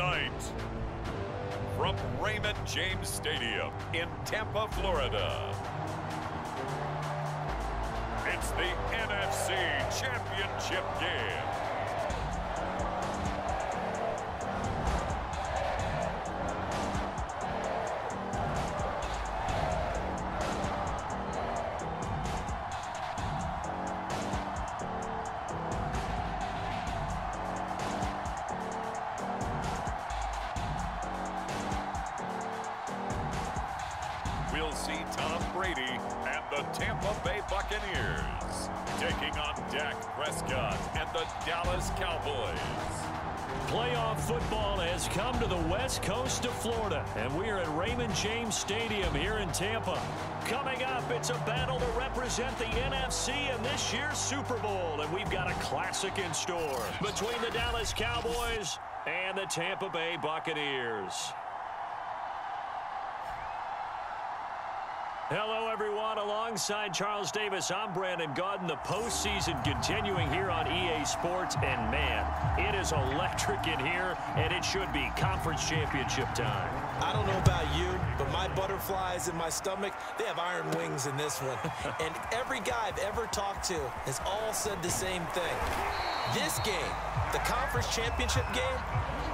Tonight, from Raymond James Stadium in Tampa, Florida, it's the NFC Championship game. We'll see Tom Brady and the Tampa Bay Buccaneers taking on Dak Prescott and the Dallas Cowboys. Playoff football has come to the west coast of Florida, and we are at Raymond James Stadium here in Tampa. Coming up, it's a battle to represent the NFC in this year's Super Bowl, and we've got a classic in store between the Dallas Cowboys and the Tampa Bay Buccaneers. Hello, everyone. Alongside Charles Davis, I'm Brandon Gaudin. The postseason continuing here on EA Sports. And, man, it is electric in here, and it should be conference championship time. I don't know about you, but my butterflies in my stomach, they have iron wings in this one. And every guy I've ever talked to has all said the same thing. This game, the conference championship game,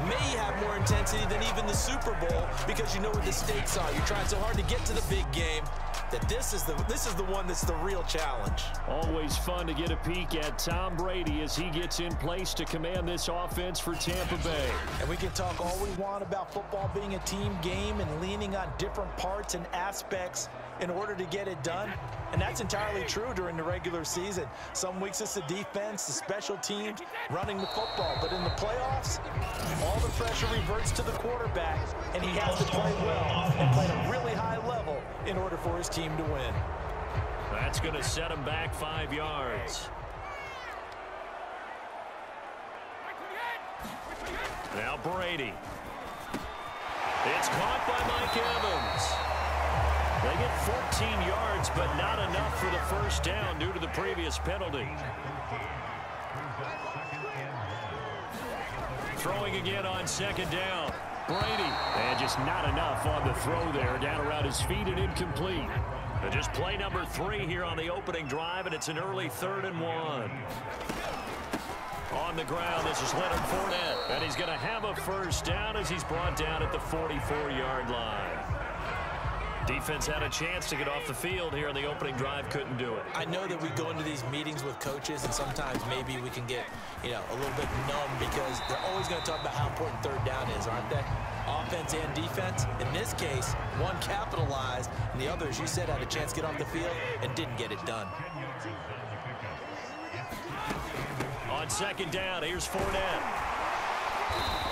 may have more intensity than even the Super Bowl because you know what the stakes are. You're trying so hard to get to the big game that this is the one that's the real challenge. Always fun to get a peek at Tom Brady as he gets in place to command this offense for Tampa Bay. And we can talk all we want about football being a team game and leaning on different parts and aspects in order to get it done. And that's entirely true during the regular season. Some weeks it's the defense, the special teams, running the football. But in the playoffs, all the pressure reverts to the quarterback, and he has to play well and play at a really high level in order for his team to win. That's going to set him back 5 yards. Now Brady. It's caught by Mike Evans. They get 14 yards, but not enough for the first down due to the previous penalty. Throwing again on second down. Brady. And just not enough on the throw there. Down around his feet and incomplete. But just play number 3 here on the opening drive, and it's an early 3rd and 1. On the ground, this is Leonard Fournette. And he's going to have a first down as he's brought down at the 44-yard line. Defense had a chance to get off the field here in the opening drive, couldn't do it. I know that we go into these meetings with coaches, and sometimes maybe we can get, a little bit numb because they're always going to talk about how important third down is, aren't they? Offense and defense. In this case, one capitalized, and the other, as you said, had a chance to get off the field and didn't get it done. On second down, here's Fournette.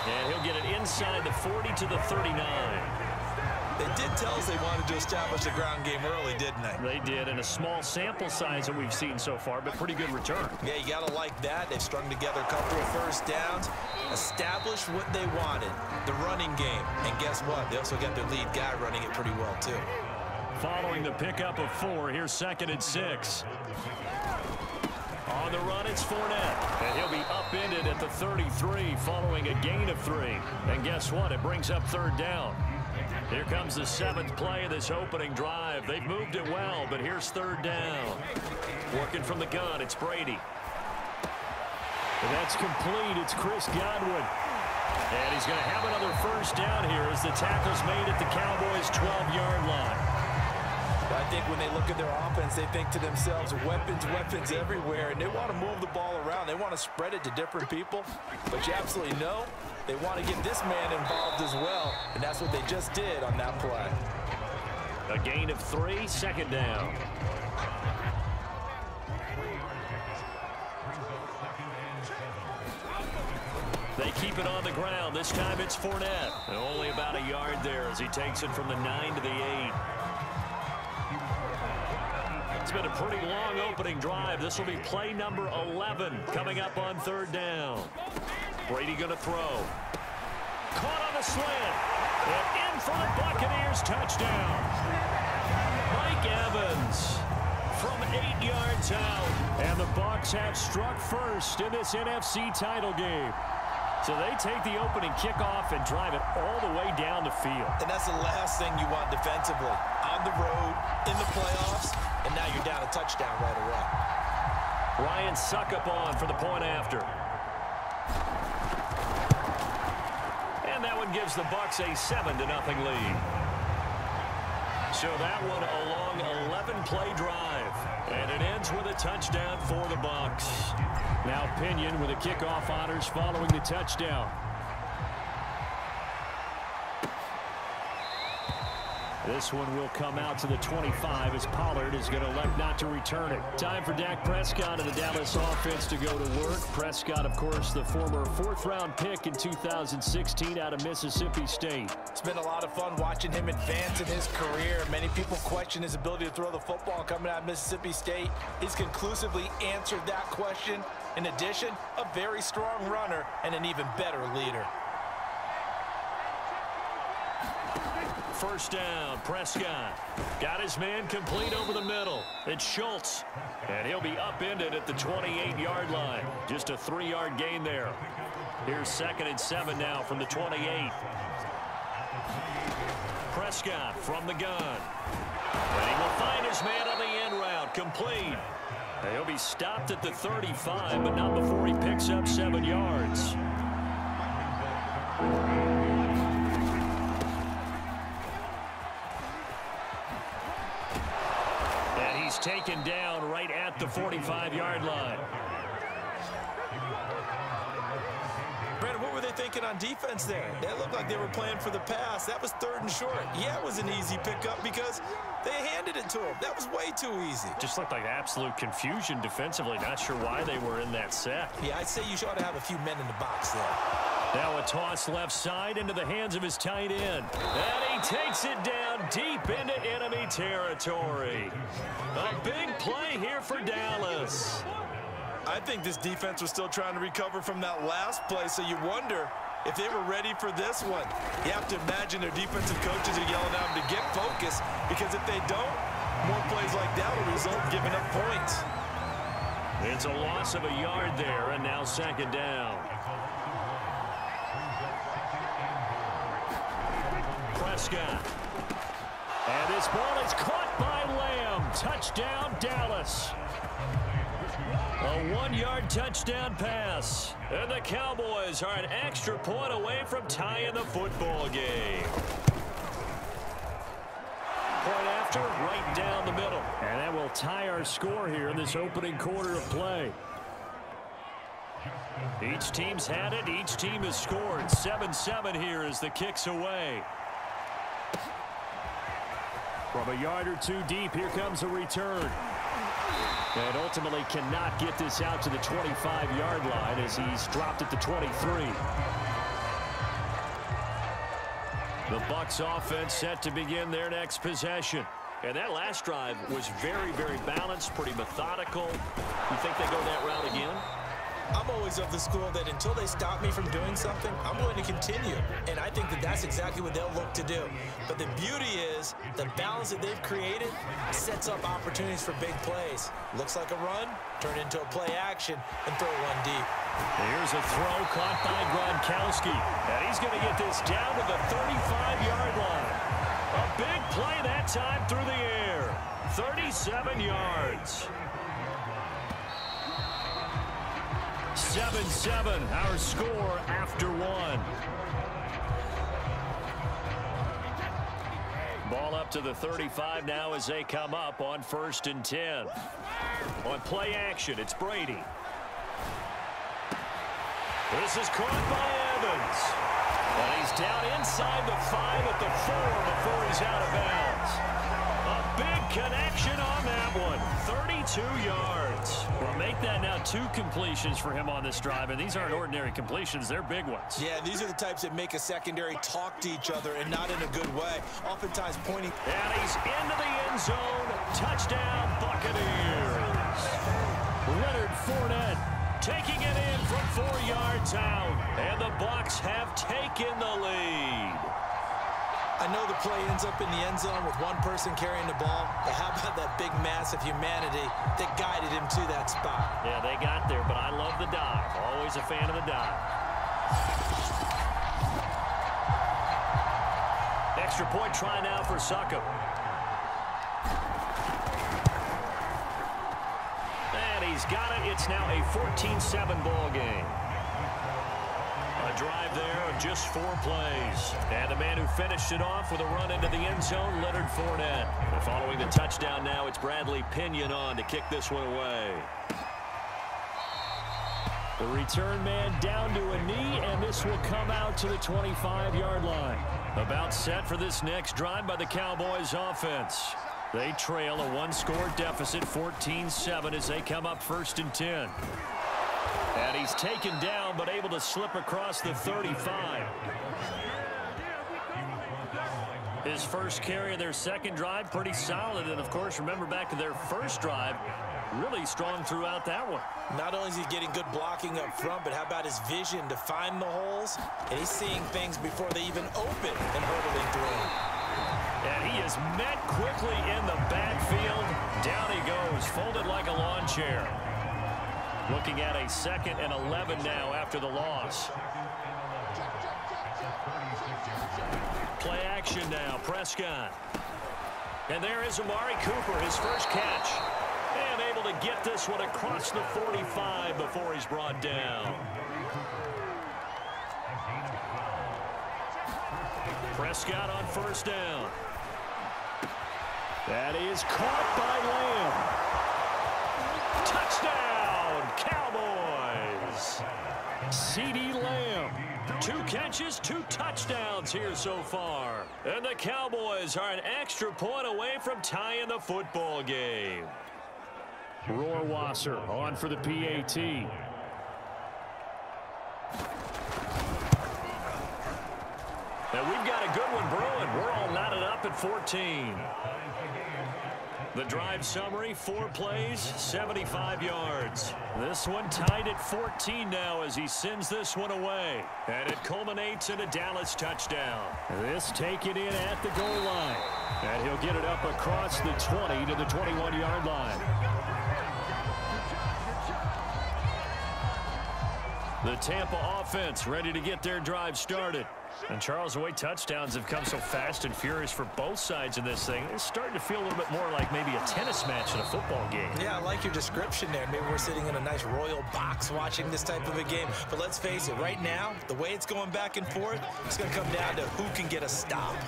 And he'll get it inside the 40 to the 39. They did tell us they wanted to establish the ground game early, didn't they? They did, and a small sample size that we've seen so far, but pretty good return. Yeah, you got to like that. They've strung together a couple of first downs, established what they wanted, the running game. And guess what? They also got their lead guy running it pretty well, too. Following the pickup of 4, here's 2nd and 6. On the run, it's Fournette. And he'll be upended at the 33 following a gain of 3. And guess what? It brings up 3rd down. Here comes the 7th play of this opening drive. They've moved it well, but here's 3rd down. Working from the gun, it's Brady. And that's complete. It's Chris Godwin. And he's going to have another first down here as the tackle's made at the Cowboys' 12-yard line. I think when they look at their offense, they think to themselves, weapons, weapons everywhere, and they want to move the ball around. They want to spread it to different people, but you absolutely know they want to get this man involved as well, and that's what they just did on that play. A gain of 3, 2nd down. They keep it on the ground. This time it's Fournette. And only about a yard there as he takes it from the 9 to the 8. It's been a pretty long opening drive. This will be play number 11 coming up on 3rd down. Brady going to throw. Caught on the slant. And in for the Buccaneers touchdown. Mike Evans from 8 yards out. And the Bucs have struck first in this NFC title game. So they take the opening kickoff and drive it all the way down the field. And that's the last thing you want defensively. On the road, in the playoffs, and now you're down a touchdown right away. Ryan Suckup on for the point after. And that one gives the Bucs a 7-0 lead. So that one a long 11-play drive. And it ends with a touchdown for the Bucs. Now Pinion with the kickoff honors following the touchdown. This one will come out to the 25 as Pollard is going to elect not to return it. Time for Dak Prescott and the Dallas offense to go to work. Prescott, of course, the former 4th-round pick in 2016 out of Mississippi State. It's been a lot of fun watching him advance in his career. Many people question his ability to throw the football coming out of Mississippi State. He's conclusively answered that question. In addition, a very strong runner and an even better leader. First down, Prescott. Got his man complete over the middle. It's Schultz. And he'll be upended at the 28-yard line. Just a 3-yard gain there. Here's 2nd and 7 now from the 28. Prescott from the gun. And he will find his man on the end route. Complete. And he'll be stopped at the 35, but not before he picks up 7 yards. He's taken down right at the 45-yard line. Brandon, what were they thinking on defense there? That looked like they were playing for the pass. That was 3rd and short. Yeah, it was an easy pickup because they handed it to him. That was way too easy. Just looked like absolute confusion defensively. Not sure why they were in that set. Yeah, I'd say you ought to have a few men in the box there. Now a toss left side into the hands of his tight end. And he takes it down deep into enemy territory. A big play here for Dallas. I think this defense was still trying to recover from that last play, so you wonder if they were ready for this one. You have to imagine their defensive coaches are yelling at them to get focused, because if they don't, more plays like that will result in giving up points. It's a loss of a yard there, and now 2nd down. Prescott. And this ball is caught by Lamb. Touchdown, Dallas. A 1-yard touchdown pass. And the Cowboys are an extra point away from tying the football game. Point after, right down the middle. And that will tie our score here in this opening quarter of play. Each team's had it. Each team has scored. 7-7 here as the kick's away. From a yard or two deep, here comes a return. And ultimately cannot get this out to the 25-yard line as he's dropped at the 23. The Bucs offense set to begin their next possession. And that last drive was very, very balanced, pretty methodical. You think they go that route again? I'm always of the school that until they stop me from doing something, I'm going to continue. And I think that that's exactly what they'll look to do. But the beauty is the balance that they've created sets up opportunities for big plays. Looks like a run, turn into a play action, and throw one deep. Here's a throw caught by Gronkowski. And he's going to get this down to the 35-yard line. A big play that time through the air. 37 yards. 7-7, our score after one. Ball up to the 35 now as they come up on 1st and 10. On play action, it's Brady. This is caught by Evans. And he's down inside the 5 at the 4 before he's out of bounds. A big connection on that one. 32 yards. Well, make that now 2 completions for him on this drive, and these aren't ordinary completions. They're big ones. Yeah, these are the types that make a secondary talk to each other, and not in a good way. Oftentimes pointing. And he's into the end zone. Touchdown, Buccaneers. Leonard Fournette taking it in from 4 yards out, and the Bucs have taken the lead. I know the play ends up in the end zone with one person carrying the ball, but how about that big mass of humanity that guided him to that spot? Yeah, they got there, but I love the dive. Always a fan of the dive. Extra point try now for Suckup. And he's got it. It's now a 14-7 ball game. A drive there of just 4 plays. And the man who finished it off with a run into the end zone, Leonard Fournette. And following the touchdown now, it's Bradley Pinion on to kick this one away. The return man down to a knee, and this will come out to the 25-yard line. About set for this next drive by the Cowboys offense. They trail a 1-score deficit, 14-7, as they come up 1st and 10. And he's taken down, but able to slip across the 35. His first carry of their second drive, pretty solid. And, of course, remember back to their first drive, really strong throughout that one. Not only is he getting good blocking up front, but how about his vision to find the holes? And he's seeing things before they even open and hurdling through them. And he is met quickly in the backfield. Down he goes, folded like a lawn chair. Looking at a 2nd and 11 now after the loss. Play action now, Prescott. And there is Amari Cooper, his first catch. And able to get this one across the 45 before he's brought down. Prescott on 1st down. That is caught by Lamb. Touchdown, Cowboys. CeeDee Lamb. 2 catches, 2 touchdowns here so far. And the Cowboys are an extra point away from tying the football game. Rohrwasser on for the PAT. And we've got a good one brewing. We're all knotted up at 14. The drive summary, 4 plays, 75 yards. This one tied at 14 now as he sends this one away. And it culminates in a Dallas touchdown. This taken in at the goal line. And he'll get it up across the 20 to the 21-yard line. The Tampa offense ready to get their drive started. And Charles, the way touchdowns have come so fast and furious for both sides in this thing, it's starting to feel a little bit more like maybe a tennis match in a football game. Yeah, I like your description there. Maybe we're sitting in a nice royal box watching this type of a game. But let's face it, right now, the way it's going back and forth, it's going to come down to who can get a stop. And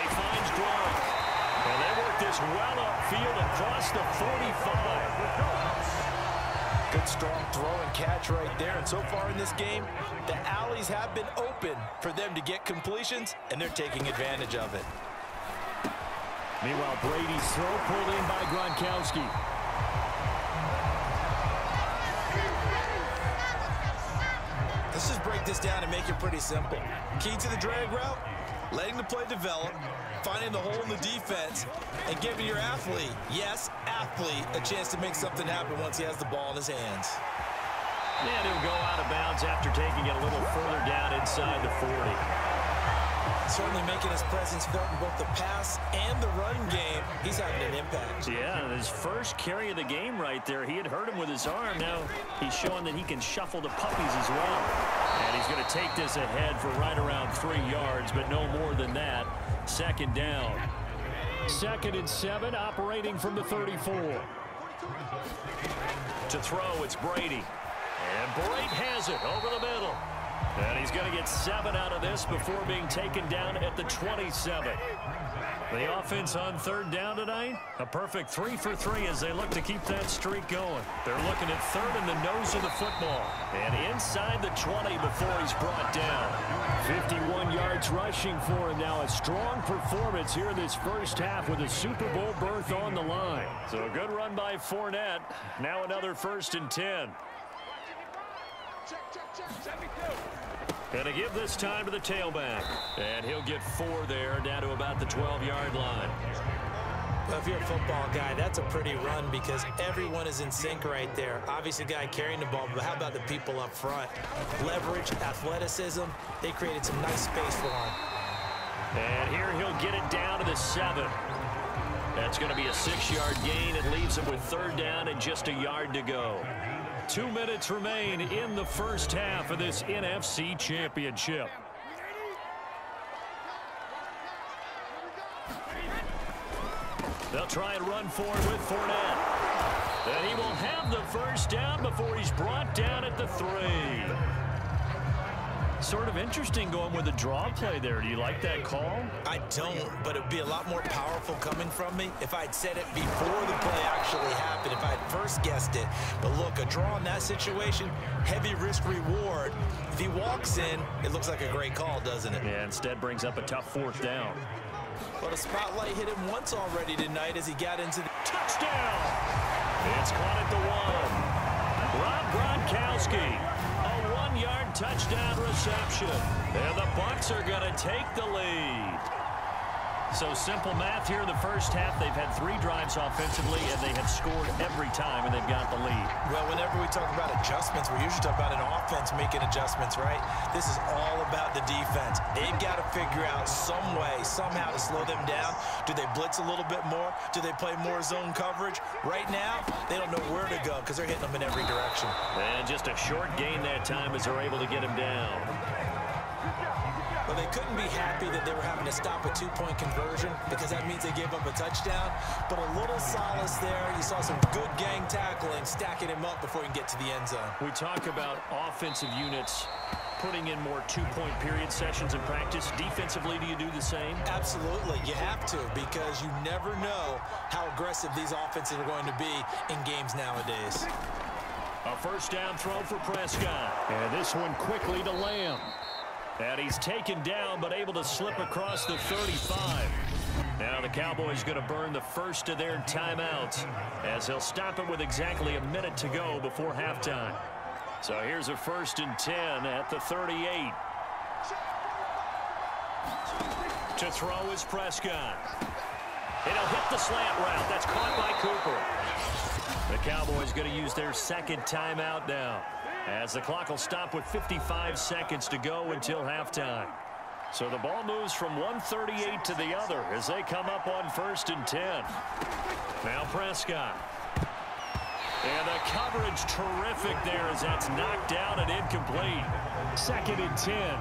he finds Gronk. And they work this well upfield across the 45. Good, strong throw and catch right there. And so far in this game, the alleys have been open for them to get completions, and they're taking advantage of it. Meanwhile, Brady's throw pulled in by Gronkowski. Let's just break this down and make it pretty simple. Key to the drag route, letting the play develop, finding the hole in the defense, and giving your athlete, yes, athlete, a chance to make something happen once he has the ball in his hands. And he'll go out of bounds after taking it a little further down inside the 40. Certainly making his presence felt in both the pass and the run game. He's having an impact. Yeah, his first carry of the game right there, he had hurt him with his arm. Now he's showing that he can shuffle the puppies as well. And he's going to take this ahead for right around 3 yards, but no more than that. 2nd down. 2nd and 7, operating from the 34. To throw, it's Brady. And Brady has it over the middle. And he's going to get 7 out of this before being taken down at the 27. The offense on 3rd down tonight, a perfect 3 for 3 as they look to keep that streak going. They're looking at 3rd in the nose of the football. And inside the 20 before he's brought down. 51 yards rushing for him now. A strong performance here in this first half with a Super Bowl berth on the line. So a good run by Fournette. Now another 1st and 10. Going to give this time to the tailback. And he'll get 4 there, down to about the 12-yard line. Well, if you're a football guy, that's a pretty run because everyone is in sync right there. Obviously, the guy carrying the ball, but how about the people up front? Leverage, athleticism, they created some nice space for him. And here he'll get it down to the 7. That's going to be a 6-yard gain. It leaves him with 3rd down and just a yard to go. 2 minutes remain in the first half of this NFC Championship. They'll try and run forward with Fournette. And he will have the first down before he's brought down at the 3. Sort of interesting going with a draw play there. Do you like that call? I don't, but it would be a lot more powerful coming from me if I'd said it before the play actually happened, if I'd first guessed it. But look, a draw in that situation, heavy risk reward. If he walks in, it looks like a great call, doesn't it? Yeah, instead brings up a tough 4th down. Well, the spotlight hit him once already tonight as he got into the touchdown. It's caught at the 1. Rob Gronkowski. 1-yard touchdown reception. And the Bucs are going to take the lead. So simple math here in the first half. They've had 3 drives offensively, and they have scored every time, and they've got the lead. Well, whenever we talk about adjustments, we usually talk about an offense making adjustments, right? This is all about the defense. They've got to figure out some way, somehow to slow them down. Do they blitz a little bit more? Do they play more zone coverage? Right now, they don't know where to go because they're hitting them in every direction. And just a short gain that time as they're able to get him down. Well, they couldn't be happy that they were having to stop a 2-point conversion because that means they gave up a touchdown. But a little solace there. You saw some good gang tackling, stacking him up before he can get to the end zone. We talk about offensive units putting in more 2-point period sessions in practice. Defensively, do you do the same? Absolutely. You have to because you never know how aggressive these offenses are going to be in games nowadays. A first down throw for Prescott. And this one quickly to Lamb. And he's taken down, but able to slip across the 35. Now the Cowboys going to burn the first of their timeouts as they'll stop it with exactly a minute to go before halftime. So here's a 1st and 10 at the 38. To throw is Prescott. And he'll hit the slant route. That's caught by Cooper. The Cowboys going to use their 2nd timeout now, as the clock will stop with 55 seconds to go until halftime. So the ball moves from 138 to the other as they come up on 1st and 10. Now Prescott. And the coverage terrific there as that's knocked down and incomplete. 2nd and 10.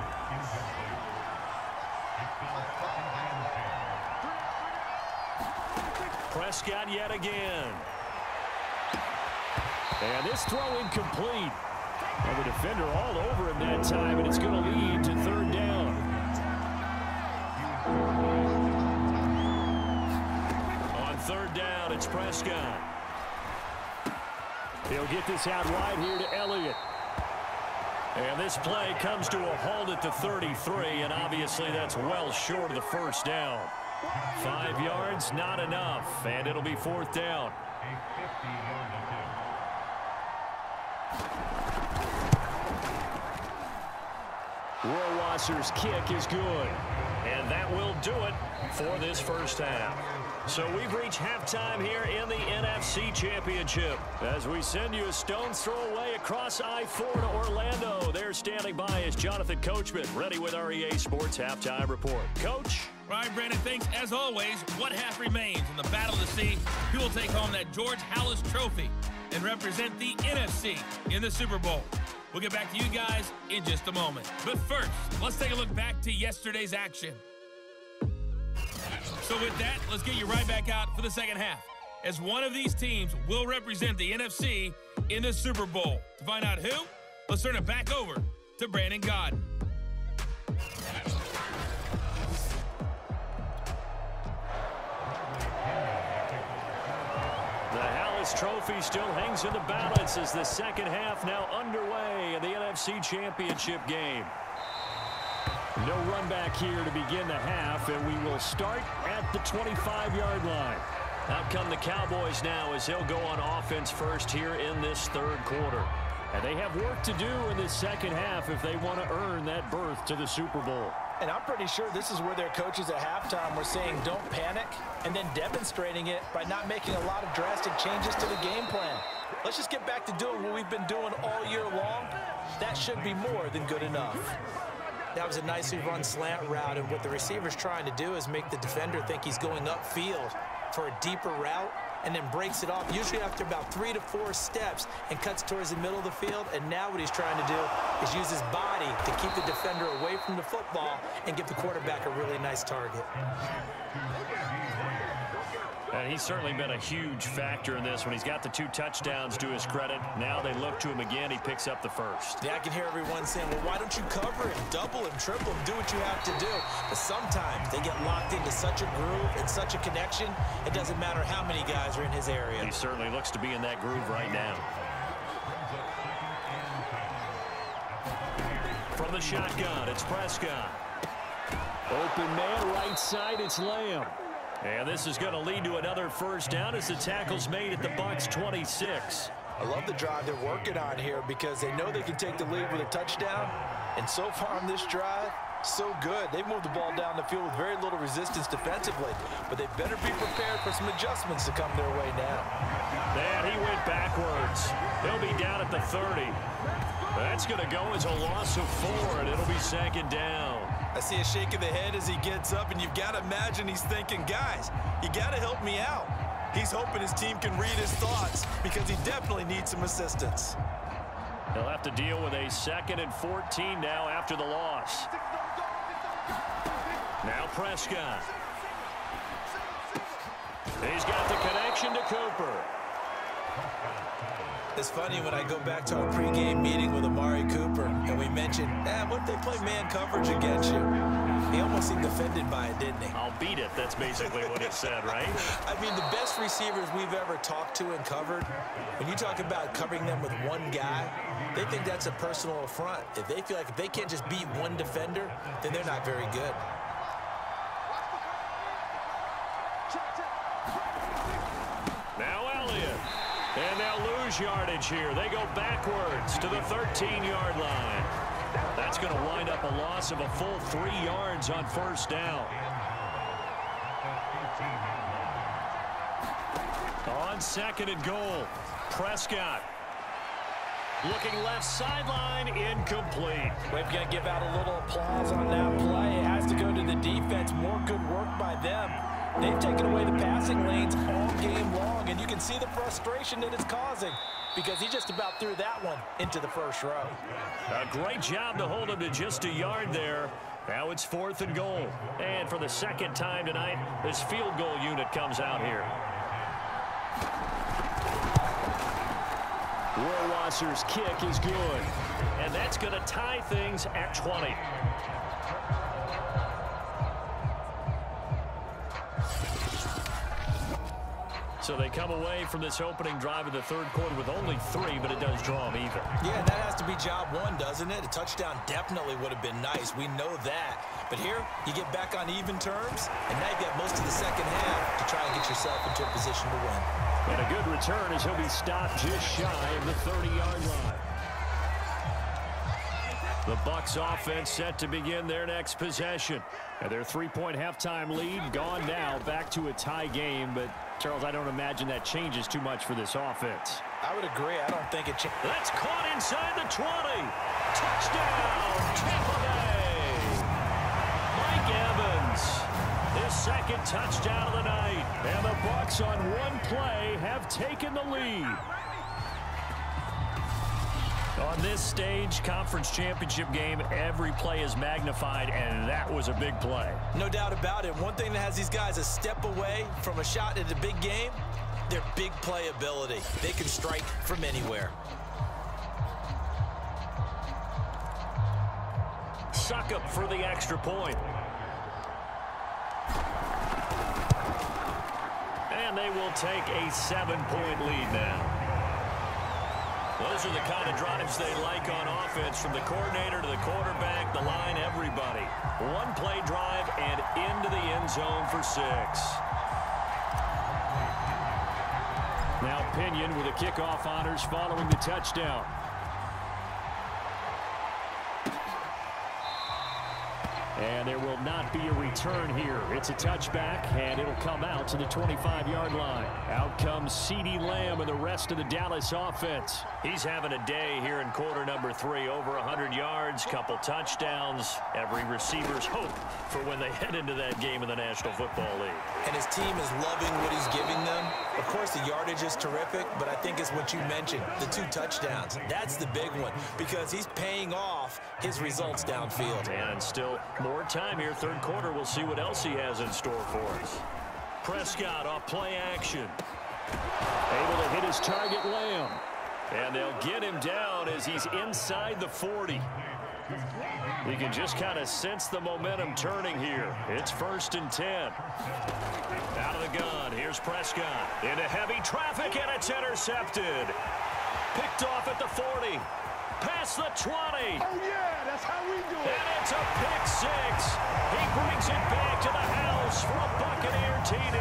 Prescott yet again. And this throw incomplete. And the defender all over him that time, and it's going to lead to 3rd down. On 3rd down, it's Prescott. He'll get this out wide here to Elliott. And this play comes to a halt at the 33, and obviously that's well short of the first down. 5 yards, not enough, and it'll be 4th down. Rohrwasser's kick is good. And that will do it for this first half. So we've reached halftime here in the NFC Championship. As we send you a stone's throw away across I-4 to Orlando. There standing by is Jonathan Coachman, ready with our EA Sports Halftime Report. Coach? All right, Brandon, thanks. As always, what half remains in the battle to see who will take home that George Halas Trophy and represent the NFC in the Super Bowl. We'll get back to you guys in just a moment. But first, let's take a look back to yesterday's action. So with that, let's get you right back out for the second half, as one of these teams will represent the NFC in the Super Bowl. To find out who, let's turn it back over to Brandon Godden. Trophy still hangs in the balance as the second half now underway in the NFC Championship game. No run back here to begin the half, and we will start at the 25-yard line. Out come the Cowboys now as they'll go on offense first here in this 3rd quarter. And they have work to do in this second half if they want to earn that berth to the Super Bowl. And I'm pretty sure this is where their coaches at halftime were saying don't panic, and then demonstrating it by not making a lot of drastic changes to the game plan. Let's just get back to doing what we've been doing all year long. That should be more than good enough. That was a nicely run slant route, and what the receiver's trying to do is make the defender think he's going upfield for a deeper route, and then breaks it off, usually after about 3 to 4 steps, and cuts towards the middle of the field. And now what he's trying to do is use his body to keep the defender away from the football and give the quarterback a really nice target. And he's certainly been a huge factor in this when he's got the 2 touchdowns to his credit. Now they look to him again. He picks up the first. Yeah, I can hear everyone saying, well, why don't you cover him, double him, triple him, do what you have to do. But sometimes they get locked into such a groove and such a connection, it doesn't matter how many guys are in his area. He certainly looks to be in that groove right now. From the shotgun, it's Prescott. Open man, right side, it's Lamb. And this is going to lead to another first down as the tackle's made at the Bucs 26. I love the drive they're working on here because they know they can take the lead with a touchdown. And so far on this drive, so good. They've moved the ball down the field with very little resistance defensively. But they better be prepared for some adjustments to come their way now. And he went backwards. He'll be down at the 30. That's going to go as a loss of 4, and it'll be 2nd down. I see a shake of the head as he gets up, and you've got to imagine he's thinking, guys, you got to help me out. He's hoping his team can read his thoughts because he definitely needs some assistance. He'll have to deal with a 2nd and 14 now after the loss. Now Prescott. He's got the connection to Cooper. It's funny when I go back to our pregame meeting with Amari Cooper, and we mentioned, what if they play man coverage against you? He almost seemed offended by it, didn't he? I'll beat it. That's basically what he said, right? I mean, the best receivers we've ever talked to and covered, when you talk about covering them with one guy, they think that's a personal affront. If they feel like if they can't just beat one defender, then they're not very good. Now Elliott. And they'll lose yardage here. They go backwards to the 13-yard line. That's going to wind up a loss of a full 3 yards on first down. On 2nd and goal, Prescott. Looking left sideline, incomplete. We've got to give out a little applause on that play. It has to go to the defense. More good work by them. They've taken away the passing lanes all game long, and you can see the frustration that it's causing because he just about threw that one into the first row. A great job to hold him to just a yard there. Now it's 4th and goal. And for the 2nd time tonight, this field goal unit comes out here. Rohrwasser's kick is good. And that's going to tie things at 20. So they come away from this opening drive of the 3rd quarter with only 3, but it does draw them even. Yeah, that has to be job 1, doesn't it? A touchdown definitely would have been nice. We know that. But here, you get back on even terms, and now you've got most of the 2nd half to try and get yourself into a position to win. And a good return as he'll be stopped just shy of the 30-yard line. The Bucs offense set to begin their next possession. And their 3-point halftime lead gone now, back to a tie game. But, Charles, I don't imagine that changes too much for this offense. I would agree. I don't think it changes. That's caught inside the 20. Touchdown, Tampa Bay. Mike Evans, his 2nd touchdown of the night. And the Bucs on one play have taken the lead. On this stage, conference championship game, every play is magnified, and that was a big play. No doubt about it. One thing that has these guys a step away from a shot at a big game, their big play ability. They can strike from anywhere. Suckup for the extra point. And they will take a 7-point lead now. Those are the kind of drives they like on offense, from the coordinator to the quarterback, the line, everybody. One play drive and into the end zone for 6. Now Pinion with the kickoff honors following the touchdown. And there will not be a return here. It's a touchback, and it'll come out to the 25-yard line. Out comes CeeDee Lamb and the rest of the Dallas offense. He's having a day here in quarter number 3. Over 100 yards, couple touchdowns. Every receiver's hope for when they head into that game in the National Football League. And his team is loving what he's giving them. Of course, the yardage is terrific, but I think it's what you mentioned, the 2 touchdowns. That's the big one because he's paying off his results downfield. And still more time here, third quarter. We'll see what else he has in store for us. Prescott off play action. Able to hit his target, Lamb. And they'll get him down as he's inside the 40. You can just kind of sense the momentum turning here. It's 1st and 10. Out of the gun, here's Prescott. Into heavy traffic, and it's intercepted. Picked off at the 40. Past the 20. Oh, yeah, that's how we do it. And it's a pick 6. He brings it back to the house for a Buccaneer TD.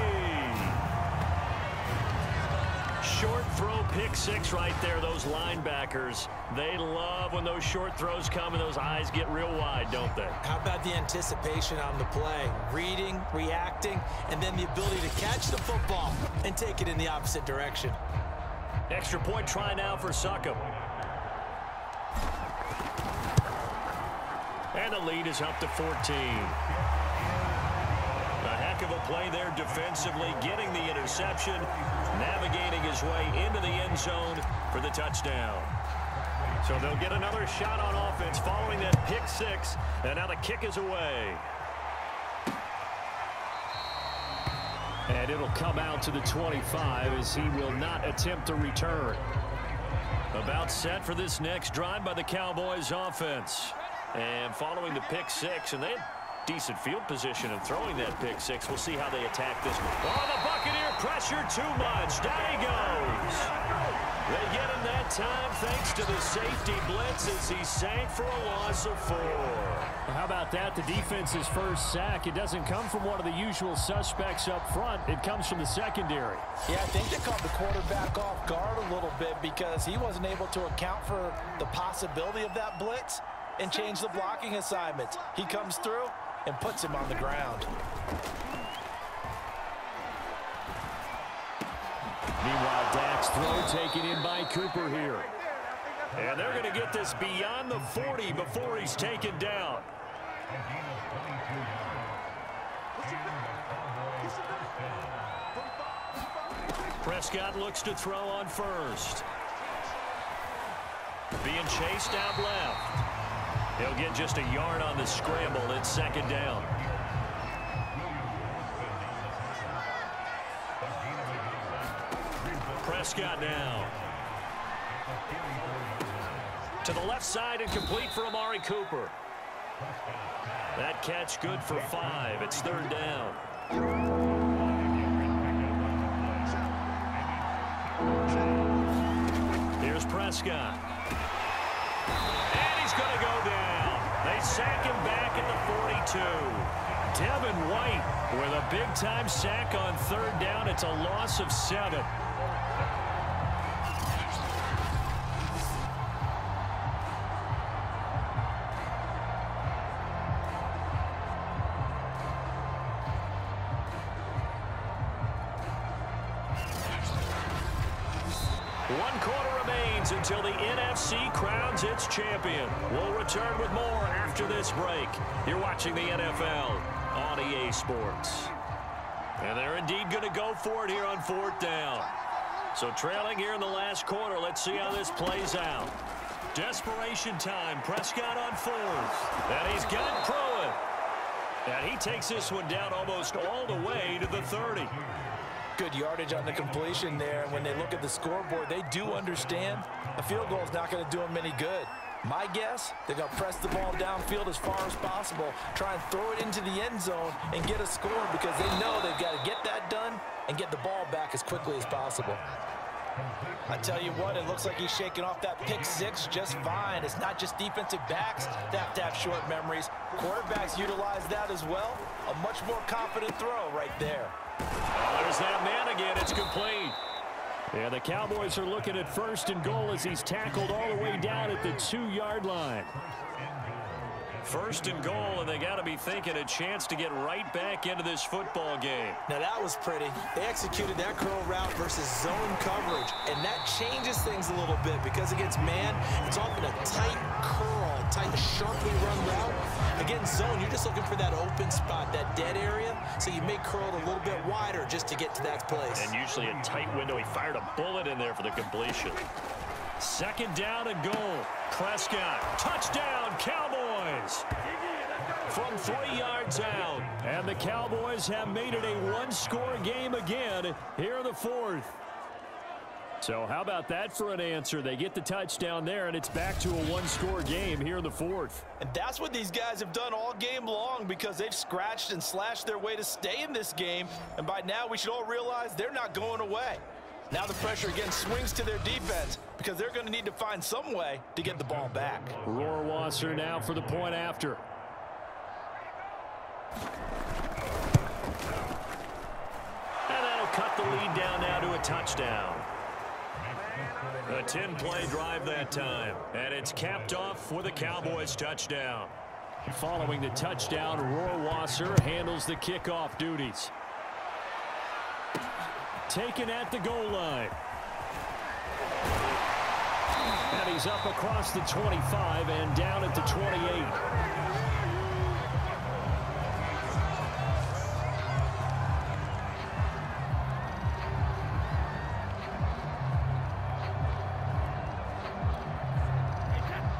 Short throw pick 6 right there. Those linebackers, they love when those short throws come and those eyes get real wide, don't they? How about the anticipation on the play? Reading, reacting, and then the ability to catch the football and take it in the opposite direction. Extra point try now for Succop. And the lead is up to 14. A heck of a play there defensively, getting the interception, navigating his way into the end zone for the touchdown. So they'll get another shot on offense following that pick 6, and now the kick is away. And it'll come out to the 25 as he will not attempt a return. About set for this next drive by the Cowboys offense. And following the pick 6, and they had decent field position in throwing that pick 6. We'll see how they attack this one. Oh, the Buccaneer pressure too much. Down he goes. They get him that time thanks to the safety blitz as he sank for a loss of 4. Well, how about that? The defense's first sack. It doesn't come from one of the usual suspects up front. It comes from the secondary. Yeah, I think they caught the quarterback off guard a little bit because he wasn't able to account for the possibility of that blitz and change the blocking assignments. He comes through and puts him on the ground. Meanwhile, Dak's throw taken in by Cooper here. And they're going to get this beyond the 40 before he's taken down. Prescott looks to throw on first. Being chased out left. He'll get just a yard on the scramble. It's 2nd down. Prescott now. To the left side and complete for Amari Cooper. That catch good for 5. It's 3rd down. Here's Prescott. And he's going to go down. They sack him back at the 42. Devin White with a big-time sack on 3rd down. It's a loss of 7. One quarter remains until the NFC crowns its champion. We'll return with more after this break. You're watching the NFL on EA Sports. And they're indeed going to go for it here on 4th down. So trailing here in the last quarter, let's see how this plays out. Desperation time. Prescott on 4th. And he's got Pruitt. And he takes this one down almost all the way to the 30. Good yardage on the completion there. And when they look at the scoreboard, they do understand a field goal is not going to do them any good. My guess, they're going to press the ball downfield as far as possible, try and throw it into the end zone and get a score because they know they've got to get that done and get the ball back as quickly as possible. I tell you what, it looks like he's shaking off that pick 6 just fine. It's not just defensive backs that have to have short memories. Quarterbacks utilize that as well. A much more confident throw right there. Oh, there's that man again. It's complete. Yeah, the Cowboys are looking at 1st and goal as he's tackled all the way down at the 2-yard line. First and goal, and they got to be thinking a chance to get right back into this football game. Now that was pretty. They executed that curl route versus zone coverage, and that changes things a little bit because against man, it's often a tight curl, tight, sharply run route. Against zone, you're just looking for that open spot, that dead area, so you may curl it a little bit wider just to get to that place. And usually a tight window. He fired a bullet in there for the completion. Second down and goal. Prescott, touchdown, Cowboys! From 3 yards out. And the Cowboys have made it a one-score game again here in the fourth. So how about that for an answer? They get the touchdown there, and it's back to a one-score game here in the fourth. And that's what these guys have done all game long because they've scratched and slashed their way to stay in this game. And by now, we should all realize they're not going away. Now the pressure again swings to their defense because they're going to need to find some way to get the ball back. Rohrwasser now for the point after. And that'll cut the lead down now to a touchdown. A 10-play drive that time. And it's capped off with a Cowboys touchdown. Following the touchdown, Rohrwasser handles the kickoff duties. Taken at the goal line. And he's up across the 25 and down at the 28.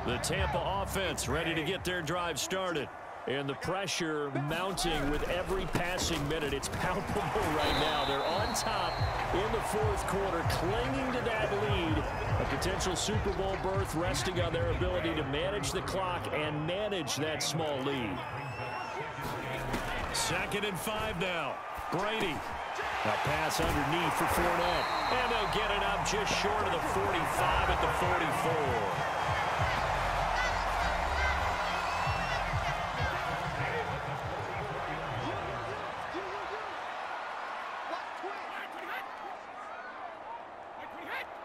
The Tampa offense ready to get their drive started. And the pressure mounting with every passing minute. It's palpable right now. They're on top in the fourth quarter, clinging to that lead. A potential Super Bowl berth resting on their ability to manage the clock and manage that small lead. 2nd and 5 now. Brady. A pass underneath for Fournette. And they'll get it up just short of the 45 at the 44.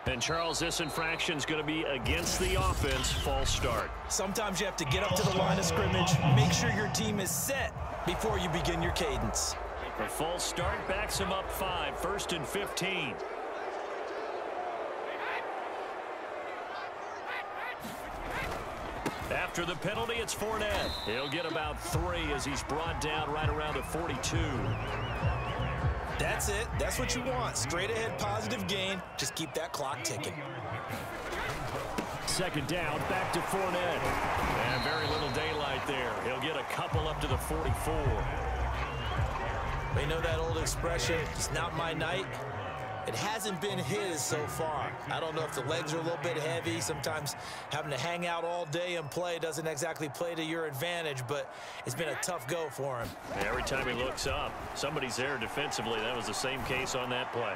And, Charles, this infraction's going to be against the offense. False start. Sometimes you have to get up to the line of scrimmage, make sure your team is set before you begin your cadence. A false start backs him up 5. 1st and 15. After the penalty, it's Fournette. He'll get about 3 as he's brought down right around the 42. That's it. That's what you want. Straight ahead positive gain. Just keep that clock ticking. 2nd down, back to Fournette. And very little daylight there. He'll get a couple up to the 44. They know that old expression, it's not my night. It hasn't been his so far. I don't know if the legs are a little bit heavy. Sometimes having to hang out all day and play doesn't exactly play to your advantage, but it's been a tough go for him. Every time he looks up, somebody's there defensively. That was the same case on that play.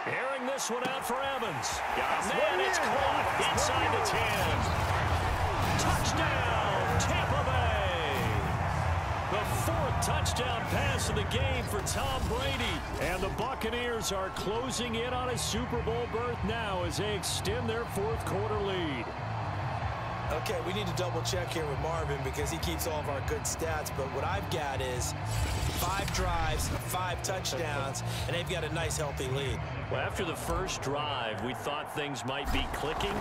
Airing this one out for Evans. And it's caught inside the 10. Touchdown, Tampa Bay. The 4th touchdown pass of the game for Tom Brady. And the Buccaneers are closing in on a Super Bowl berth now as they extend their 4th quarter lead. Okay, we need to double check here with Marvin because he keeps all of our good stats, but what I've got is 5 drives, 5 touchdowns, and they've got a nice healthy lead. Well, after the first drive, we thought things might be clicking.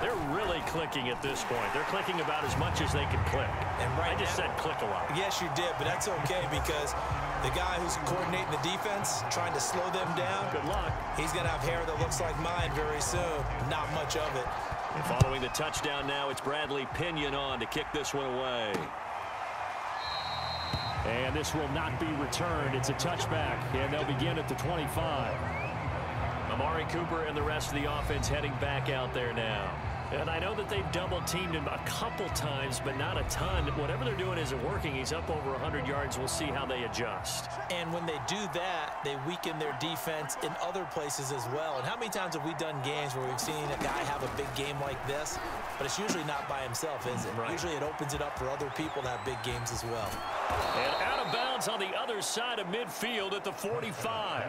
They're really clicking at this point. They're clicking about as much as they can click. And right I just said click a lot. Yes, you did, but that's okay because the guy who's coordinating the defense, trying to slow them down, good luck. He's going to have hair that looks like mine very soon. Not much of it. And following the touchdown now, it's Bradley Pinion on to kick this one away. And this will not be returned. It's a touchback, and they'll begin at the 25. Amari Cooper and the rest of the offense heading back out there now. And I know that they've double-teamed him a couple times, but not a ton. Whatever they're doing isn't working. He's up over 100 yards. We'll see how they adjust. And when they do that, they weaken their defense in other places as well. And how many times have we done games where we've seen a guy have a big game like this? But it's usually not by himself, is it? Right. Usually it opens it up for other people to have big games as well. And out of bounds on the other side of midfield at the 45.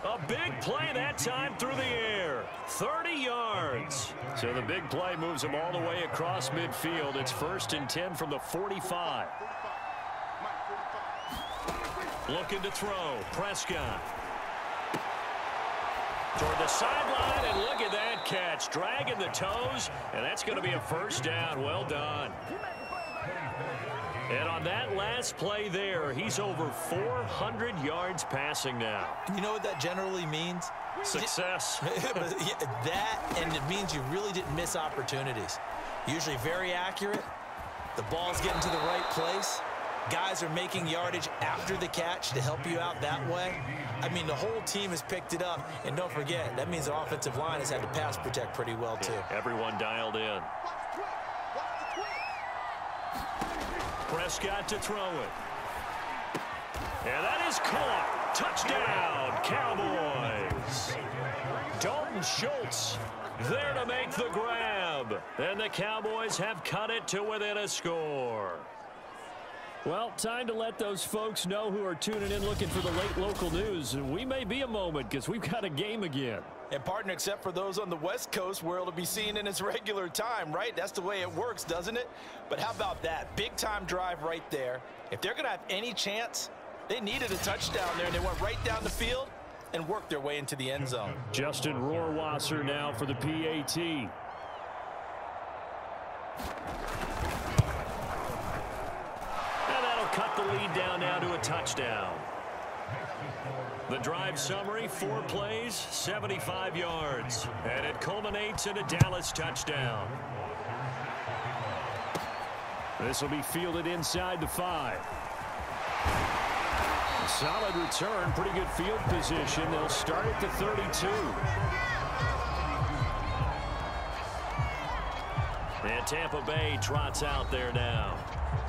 A big play that time through the air. 30 yards. So the big play moves him all the way across midfield. It's 1st and 10 from the 45. Looking to throw. Prescott. Toward the sideline, and look at that catch. Dragging the toes, and that's going to be a 1st down. Well done. And on that last play there, he's over 400 yards passing now. You know what that generally means? Success. That, and it means you really didn't miss opportunities. Usually very accurate. The ball's getting to the right place. Guys are making yardage after the catch to help you out that way. I mean, the whole team has picked it up. And don't forget, that means the offensive line has had to pass protect pretty well, too. Yeah, everyone dialed in. Prescott to throw it. And that is caught. Touchdown, Cowboys. Dalton Schultz there to make the grab. And the Cowboys have cut it to within a score. Well, time to let those folks know who are tuning in looking for the late local news. We may be a moment because we've got a game again. And partner, except for those on the West Coast where it'll be seen in its regular time, right? That's the way it works, doesn't it? But how about that? Big time drive right there. If they're going to have any chance, they needed a touchdown there, and they went right down the field and worked their way into the end zone. Justin Rohrwasser now for the PAT. And that'll cut the lead down now to a touchdown. The drive summary, 4 plays, 75 yards. And it culminates in a Dallas touchdown. This will be fielded inside the 5. A solid return, pretty good field position. They'll start at the 32. And Tampa Bay trots out there now.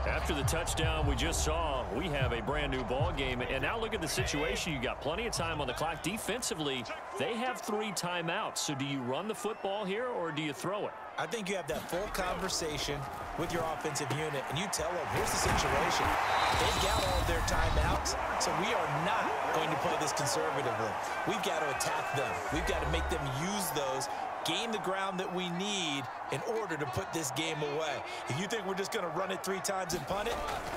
After the touchdown we just saw, we have a brand new ball game. And now look at the situation. You got plenty of time on the clock. Defensively, they have 3 timeouts. So do you run the football here or do you throw it? I think you have that full conversation with your offensive unit, and you tell them, here's the situation. They've got all of their timeouts, so we are not going to play this conservatively. We've got to attack them. We've got to make them use those, gain the ground that we need in order to put this game away. If you think we're just going to run it 3 times and punt it,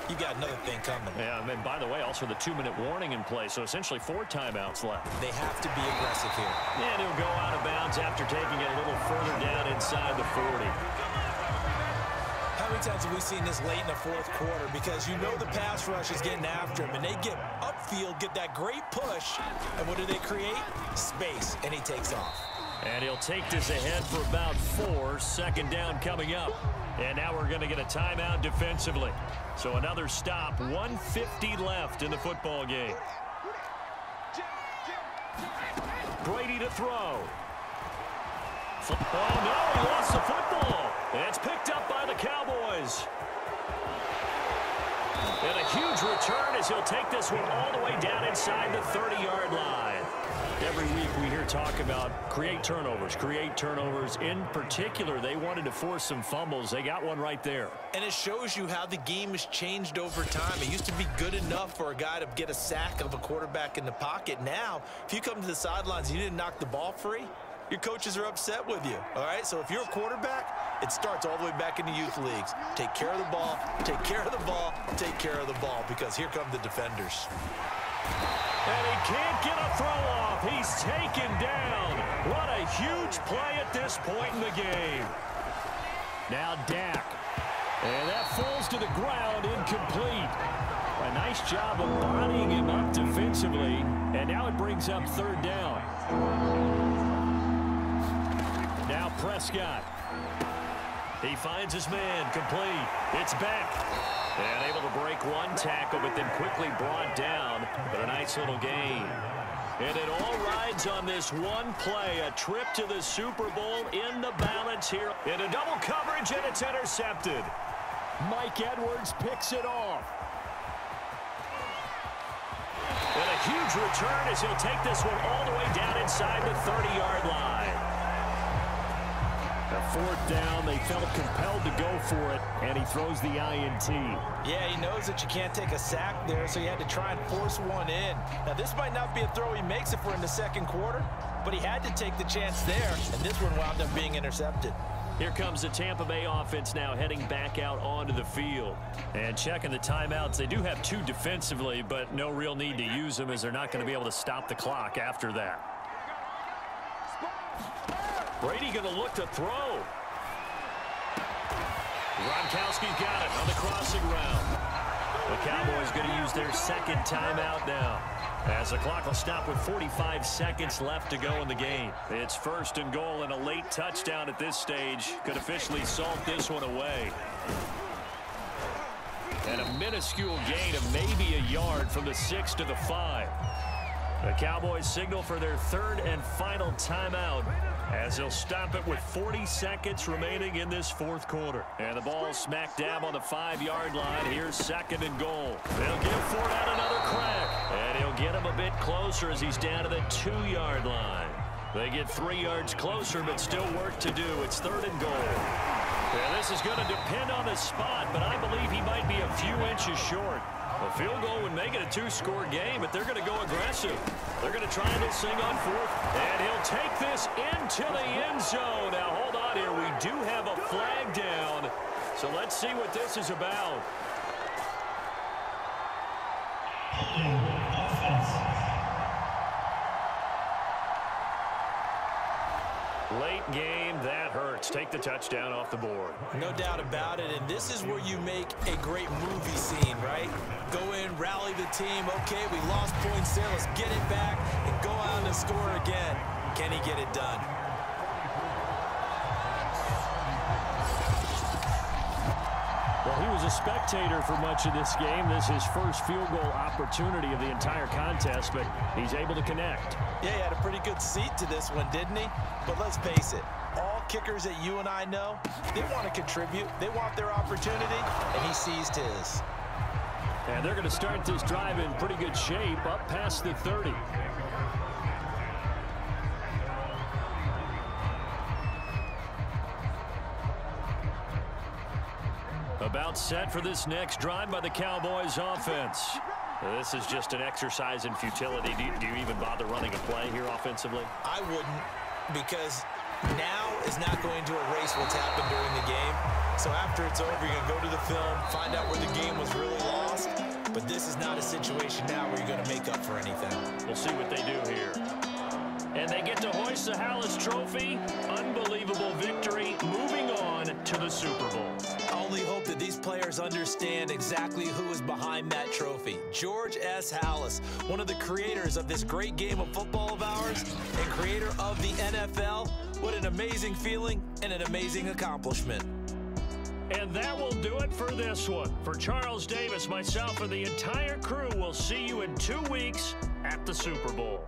you got another thing coming. Yeah, and by the way, also the 2-minute warning in play, so essentially 4 timeouts left. They have to be aggressive here. And he'll go out of bounds after taking it a little further down inside the 40. How many times have we seen this late in the 4th quarter? Because you know the pass rush is getting after him, and they get upfield, get that great push, and what do they create? Space, and he takes off. And he'll take this ahead for about 4. 2nd down coming up. And now we're going to get a timeout defensively. So another stop. 1:50 left in the football game. Brady to throw. Oh, no, he lost the football. And it's picked up by the Cowboys. And a huge return as he'll take this one all the way down inside the 30-yard line. Every week we hear talk about create turnovers. In particular, they wanted to force some fumbles. They got one right there. And it shows you how the game has changed over time. It used to be good enough for a guy to get a sack of a quarterback in the pocket. Now, if you come to the sidelines and you didn't knock the ball free, your coaches are upset with you, all right? So if you're a quarterback, it starts all the way back in the youth leagues. Take care of the ball, take care of the ball, take care of the ball, because here come the defenders. And he can't get a throw off. He's taken down. What a huge play at this point in the game. Now Dak. And that falls to the ground, incomplete. A nice job of bodying him up defensively. And now it brings up 3rd down. Now Prescott. He finds his man, complete. It's back. And able to break 1 tackle, but then quickly brought down. But a nice little gain. And it all rides on this one play. A trip to the Super Bowl in the balance here. In a double coverage, and it's intercepted. Mike Edwards picks it off. And a huge return as he'll take this one all the way down inside the 30-yard line. A fourth down, they felt compelled to go for it, and he throws the INT. Yeah, he knows that you can't take a sack there, so he had to try and force one in. Now, this might not be a throw he makes if we're in the second quarter, but he had to take the chance there, and this one wound up being intercepted. Here comes the Tampa Bay offense now heading back out onto the field. And checking the timeouts, they do have 2 defensively, but no real need to use them as they're not going to be able to stop the clock after that. Brady going to look to throw. Gronkowski's got it on the crossing route. The Cowboys going to use their second timeout now, as the clock will stop with 45 seconds left to go in the game. It's 1st and goal, and a late touchdown at this stage could officially salt this one away. And a minuscule gain of maybe a yard from the 6 to the 5. The Cowboys signal for their 3rd and final timeout, as they'll stop it with 40 seconds remaining in this 4th quarter. And the ball smack dab on the 5-yard line. Here's 2nd and goal. They'll give Fournette another crack, and he'll get him a bit closer as he's down to the 2-yard line. They get 3 yards closer, but still work to do. It's 3rd and goal. And this is going to depend on the spot, but I believe he might be a few inches short. A field goal would make it a 2-score game, but they're going to go aggressive. They're going to try this thing on 4th, and he'll take this into the end zone. Now, hold on here. We do have a flag down, so let's see what this is about. Late game, that hurts. Take the touchdown off the board. No doubt about it, and this is where you make a great movie scene, right? Go in, rally the team. Okay, we lost points there. Let's get it back and go out and score again. Can he get it done? Well, he was a spectator for much of this game. This is his first field goal opportunity of the entire contest, but he's able to connect. Yeah, he had a pretty good seat to this one, didn't he? But let's face it, all kickers that you and I know, they want to contribute. They want their opportunity, and he seized his. And they're going to start this drive in pretty good shape, up past the 30. About set for this next drive by the Cowboys offense. This is just an exercise in futility. Do you even bother running a play here offensively? I wouldn't, because now is not going to erase what's happened during the game. So after it's over, you're going to go to the film, find out where the game was really lost. But this is not a situation now where you're going to make up for anything. We'll see what they do here. And they get to hoist the Hallis Trophy. Unbelievable victory. Moving on to the Super Bowl. I only hope that these players understand exactly who is behind that trophy. George S. Hallis, one of the creators of this great game of football of ours and creator of the NFL. What an amazing feeling and an amazing accomplishment. And that will do it for this one. For Charles Davis, myself, and the entire crew, we'll see you in 2 weeks at the Super Bowl.